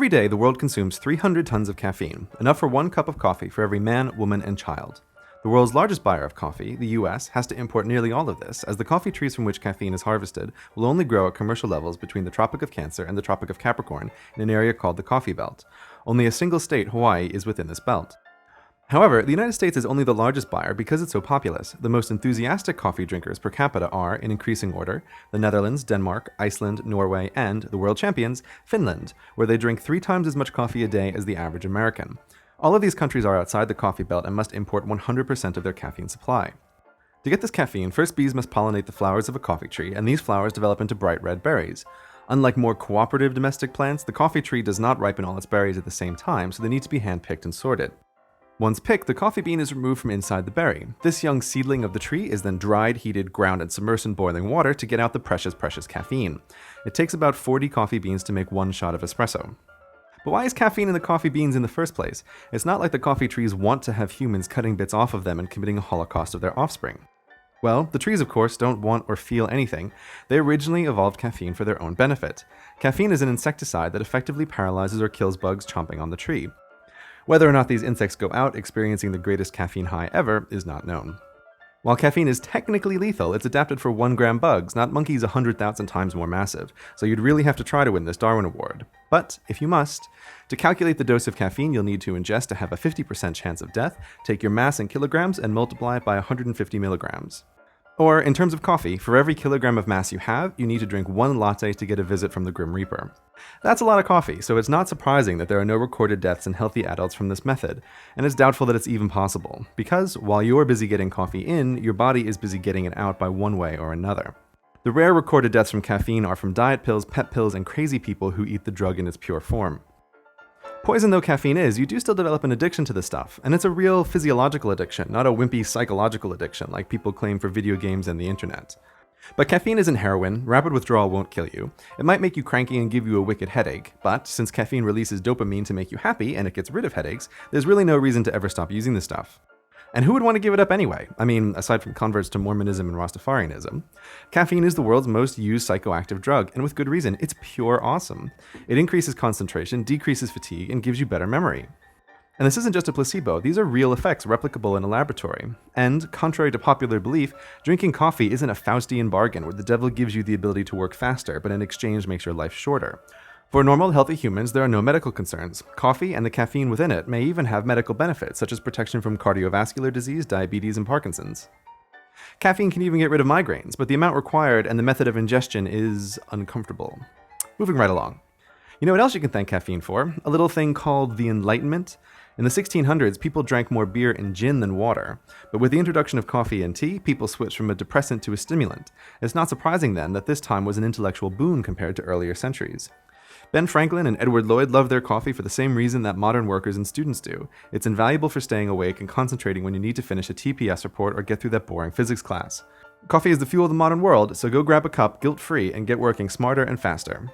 Every day, the world consumes 300 tons of caffeine, enough for 1 cup of coffee for every man, woman, and child. The world's largest buyer of coffee, the US, has to import nearly all of this, as the coffee trees from which caffeine is harvested will only grow at commercial levels between the Tropic of Cancer and the Tropic of Capricorn in an area called the Coffee Belt. Only a single state, Hawaii, is within this belt. However, the United States is only the largest buyer because it's so populous. The most enthusiastic coffee drinkers per capita are, in increasing order, the Netherlands, Denmark, Iceland, Norway, and, the world champions, Finland, where they drink 3 times as much coffee a day as the average American. All of these countries are outside the coffee belt and must import 100% of their caffeine supply. To get this caffeine, first bees must pollinate the flowers of a coffee tree, and these flowers develop into bright red berries. Unlike more cooperative domestic plants, the coffee tree does not ripen all its berries at the same time, so they need to be hand-picked and sorted. Once picked, the coffee bean is removed from inside the berry. This young seedling of the tree is then dried, heated, ground, and submersed in boiling water to get out the precious caffeine. It takes about 40 coffee beans to make 1 shot of espresso. But why is caffeine in the coffee beans in the first place? It's not like the coffee trees want to have humans cutting bits off of them and committing a holocaust of their offspring. Well, the trees, of course, don't want or feel anything. They originally evolved caffeine for their own benefit. Caffeine is an insecticide that effectively paralyzes or kills bugs chomping on the tree. Whether or not these insects go out experiencing the greatest caffeine high ever is not known. While caffeine is technically lethal, it's adapted for 1-gram bugs, not monkeys 100,000 times more massive, so you'd really have to try to win this Darwin Award. But, if you must, to calculate the dose of caffeine you'll need to ingest to have a 50% chance of death, take your mass in kilograms and multiply it by 150 milligrams. Or, in terms of coffee, for every kilogram of mass you have, you need to drink 1 latte to get a visit from the Grim Reaper. That's a lot of coffee, so it's not surprising that there are no recorded deaths in healthy adults from this method, and it's doubtful that it's even possible, because while you're busy getting coffee in, your body is busy getting it out by one way or another. The rare recorded deaths from caffeine are from diet pills, pep pills, and crazy people who eat the drug in its pure form. Poison though caffeine is, you do still develop an addiction to this stuff, and it's a real physiological addiction, not a wimpy psychological addiction like people claim for video games and the internet. But caffeine isn't heroin, rapid withdrawal won't kill you. It might make you cranky and give you a wicked headache, but since caffeine releases dopamine to make you happy and it gets rid of headaches, there's really no reason to ever stop using this stuff. And who would want to give it up anyway? I mean, aside from converts to Mormonism and Rastafarianism. Caffeine is the world's most used psychoactive drug, and with good reason. It's pure awesome. It increases concentration, decreases fatigue, and gives you better memory. And this isn't just a placebo, these are real effects replicable in a laboratory. And, contrary to popular belief, drinking coffee isn't a Faustian bargain where the devil gives you the ability to work faster, but in exchange makes your life shorter. For normal, healthy humans, there are no medical concerns. Coffee and the caffeine within it may even have medical benefits, such as protection from cardiovascular disease, diabetes, and Parkinson's. Caffeine can even get rid of migraines, but the amount required and the method of ingestion is uncomfortable. Moving right along. You know what else you can thank caffeine for? A little thing called the Enlightenment. In the 1600s, people drank more beer and gin than water. But with the introduction of coffee and tea, people switched from a depressant to a stimulant. It's not surprising then that this time was an intellectual boon compared to earlier centuries. Ben Franklin and Edward Lloyd loved their coffee for the same reason that modern workers and students do. It's invaluable for staying awake and concentrating when you need to finish a TPS report or get through that boring physics class. Coffee is the fuel of the modern world, so go grab a cup guilt-free and get working smarter and faster.